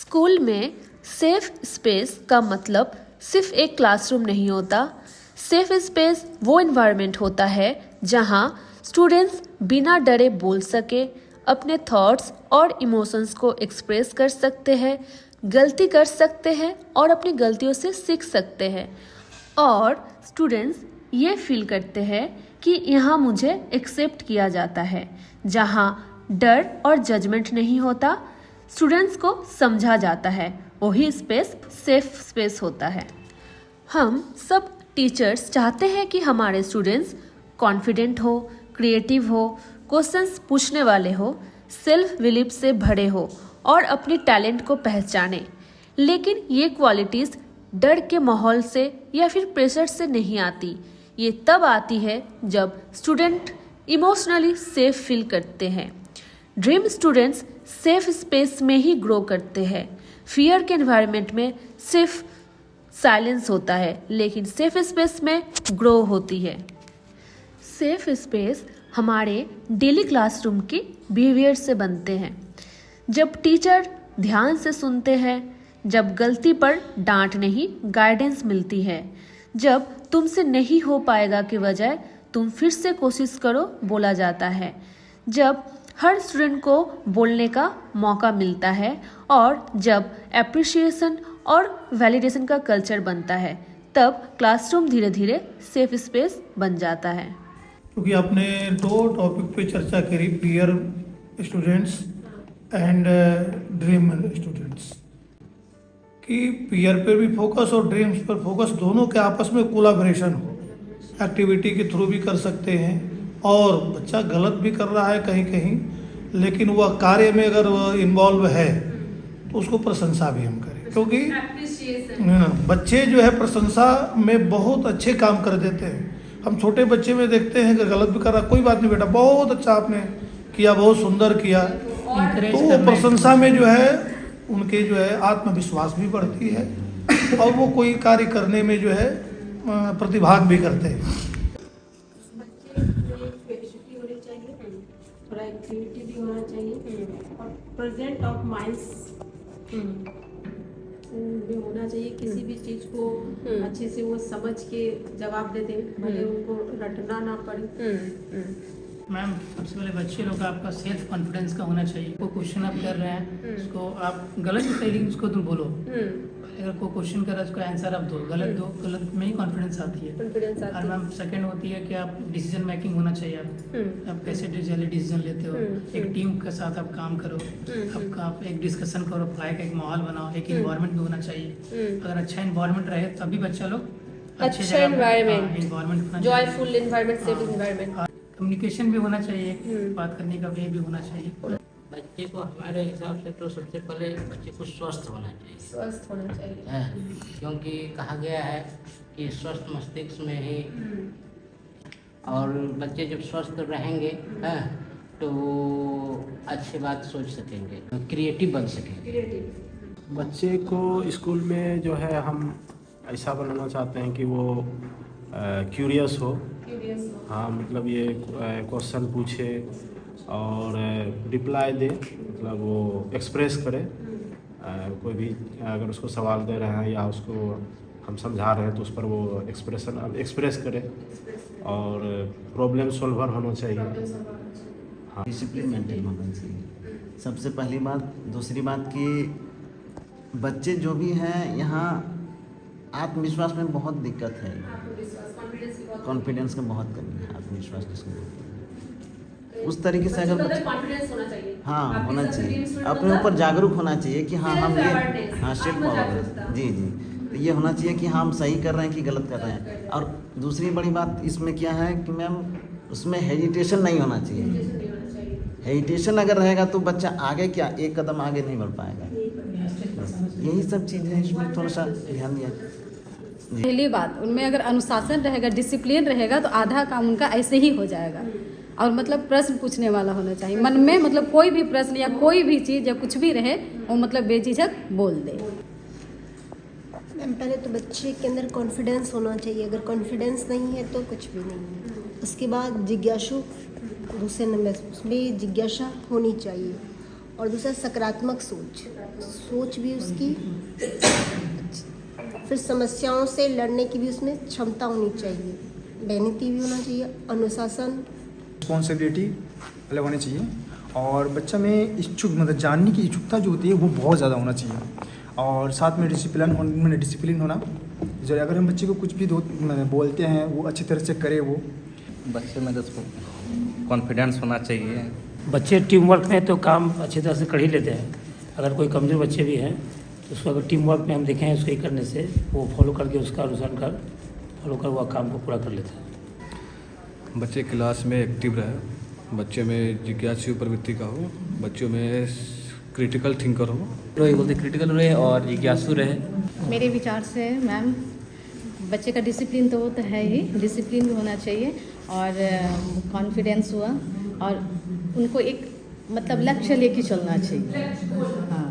School में safe space का मतलब सिर्फ एक क्लासरूम नहीं होता। सेफ स्पेस वो इन्वायरमेंट होता है जहां स्टूडेंट्स बिना डरे बोल सके, अपने थॉट्स और इमोशंस को एक्सप्रेस कर सकते हैं, गलती कर सकते हैं और अपनी गलतियों से सीख सकते हैं। और स्टूडेंट्स ये फील करते हैं कि यहाँ मुझे एक्सेप्ट किया जाता है, जहाँ डर और जजमेंट नहीं होता, स्टूडेंट्स को समझा जाता है, वही स्पेस सेफ स्पेस होता है। हम सब टीचर्स चाहते हैं कि हमारे स्टूडेंट्स कॉन्फिडेंट हो, क्रिएटिव हो, क्वेश्चंस पूछने वाले हो, सेल्फ बिलीफ से भरे हो और अपने टैलेंट को पहचाने। लेकिन ये क्वालिटीज़ डर के माहौल से या फिर प्रेशर से नहीं आती। ये तब आती है जब स्टूडेंट इमोशनली सेफ फील करते हैं। ड्रीम स्टूडेंट्स सेफ स्पेस में ही ग्रो करते हैं। फियर के एनवायरनमेंट में सिर्फ साइलेंस होता है, लेकिन सेफ स्पेस में ग्रो होती है। सेफ स्पेस हमारे डेली क्लासरूम के बिहेवियर से बनते हैं। जब टीचर ध्यान से सुनते हैं, जब गलती पर डांट नहीं गाइडेंस मिलती है, जब तुमसे नहीं हो पाएगा के बजाय तुम फिर से कोशिश करो बोला जाता है, जब हर स्टूडेंट को बोलने का मौका मिलता है और जब एप्रिशिएशन और वैलिडेशन का कल्चर बनता है, तब क्लासरूम धीरे धीरे सेफ स्पेस बन जाता है। क्योंकि आपने दो टॉपिक पे चर्चा करी, peer students and dream students, कि पीयर पे भी फोकस और ड्रीम्स पर फोकस, दोनों के आपस में कोलैबोरेशन हो, एक्टिविटी के थ्रू भी कर सकते हैं। और बच्चा गलत भी कर रहा है कहीं कहीं, लेकिन वह कार्य में अगर वह इन्वॉल्व है तो उसको प्रशंसा भी हम करें, क्योंकि बच्चे जो है प्रशंसा में बहुत अच्छे काम कर देते हैं। हम छोटे बच्चे में देखते हैं कि गलत भी कर रहा, कोई बात नहीं बेटा, बहुत अच्छा आपने किया, बहुत सुंदर किया, तो वो प्रशंसा में जो है उनके जो है आत्मविश्वास भी बढ़ती है और वो कोई कार्य करने में जो है प्रतिभाग भी करते हैं। थोड़ा एक्टिविटी भी होना चाहिए और प्रेजेंट ऑफ माइंड्स भी होना चाहिए। किसी भी चीज़ को अच्छे से वो समझ के जवाब दे दें, भले उनको रटना ना पड़े। मैम, सबसे पहले बच्चे लोग का आपका सेल्फ कॉन्फिडेंस का होना चाहिए। कोई क्वेश्चन आप कर रहे हैं, उसको आप गलत भी सही, लेकिन उसको तुम बोलो। अगर कोई क्वेश्चन कर रहा है उसको आंसर आप दो, गलत में ही कॉन्फिडेंस आती है। और मैम सेकंड होती है कि आप डिसीजन मेकिंग होना चाहिए। आप कैसे डिसीजन लेते हो, एक टीम के साथ आप काम करो, आप एक डिस्कशन करो, पढ़ाई का एक माहौल बनाओ, एक इन्वायरमेंट भी होना चाहिए। अगर अच्छा इन्वायरमेंट रहे तभी बच्चा लोग अच्छा environment, joyful environment, safe environment, communication भी होना चाहिए, बात करने का वे भी होना चाहिए। बच्चे को हमारे हिसाब से तो सबसे पहले बच्चे को स्वस्थ होना चाहिए। स्वस्थ होना चाहिए, क्योंकि कहा गया है कि स्वस्थ मस्तिष्क में ही, और बच्चे जब स्वस्थ रहेंगे तो अच्छी बात सोच सकेंगे, क्रिएटिव बन सकेंगे। बच्चे को स्कूल में जो है हम ऐसा बनाना चाहते हैं कि वो क्यूरियस हो। हाँ, मतलब ये क्वेश्चन पूछे और रिप्लाई दे, मतलब वो एक्सप्रेस करे। कोई भी अगर उसको सवाल दे रहे हैं या उसको हम समझा रहे हैं तो उस पर वो एक्सप्रेस करे और प्रॉब्लम सॉल्वर होना चाहिए। हाँ, डिसिप्लिन मेंटेन होना चाहिए सबसे पहली बात। दूसरी बात कि बच्चे जो भी हैं यहाँ आत्मविश्वास में बहुत दिक्कत है, कॉन्फिडेंस का बहुत कमी है, आत्मविश्वास जिसको बोलते हैं। उस तरीके से अगर कॉन्फिडेंस होना चाहिए, हाँ होना चाहिए, अपने ऊपर जागरूक होना चाहिए कि हाँ हम ये, हाँ सेल्फ अवेयरनेस, जी जी, तो ये होना चाहिए कि हाँ हम सही कर रहे हैं कि गलत कर रहे हैं। और दूसरी बड़ी बात इसमें क्या है कि मैम उसमें हेजिटेशन नहीं होना चाहिए। हेजिटेशन अगर रहेगा तो बच्चा आगे क्या, एक कदम आगे नहीं बढ़ पाएगा। यही सब चीज़ है, इसमें थोड़ा सा ध्यान दिया। पहली बात, उनमें अगर अनुशासन रहेगा, डिसिप्लिन रहेगा तो आधा काम उनका ऐसे ही हो जाएगा। और मतलब प्रश्न पूछने वाला होना चाहिए मन में, मतलब कोई भी प्रश्न या कोई भी चीज़ या कुछ भी रहे वो मतलब बेझिझक बोल दे। मैम पहले तो बच्चे के अंदर कॉन्फिडेंस होना चाहिए, अगर कॉन्फिडेंस नहीं है तो कुछ भी नहीं है। उसके बाद जिज्ञासु, दूसरे नंबर उसमें जिज्ञासा होनी चाहिए। और दूसरा सकारात्मक सोच, सोच भी उसकी, फिर समस्याओं से लड़ने की भी उसमें क्षमता होनी चाहिए, मेहनती भी होना चाहिए, अनुशासन, रिस्पॉन्सिबिलिटी अलग होनी चाहिए और बच्चा में इच्छुक मतलब जानने की इच्छुकता जो होती है वो बहुत ज़्यादा होना चाहिए और साथ में डिसिप्लिन होना जो अगर हम बच्चे को कुछ भी बोलते हैं वो अच्छी तरह से करे वो बच्चे में कॉन्फिडेंस होना चाहिए। बच्चे टीम वर्क में तो काम अच्छी तरह से कर ही लेते हैं। अगर कोई कमज़ोर बच्चे भी हैं तो उसको अगर टीम वर्क में हम देखें उसके करने से वो फॉलो करके उसका अनुसरण कर फॉलो कर वह काम को पूरा कर लेते हैं। बच्चे क्लास में एक्टिव रहे, बच्चे में जिज्ञासु प्रवृत्ति का हो, बच्चों में क्रिटिकल थिंकर हो, बोलते क्रिटिकल रहे और जिज्ञासु रहे। मेरे विचार से मैम बच्चे का डिसिप्लिन तो वो तो है ही, डिसिप्लिन भी होना चाहिए और कॉन्फिडेंस हुआ और उनको एक मतलब लक्ष्य लेके चलना चाहिए। हाँ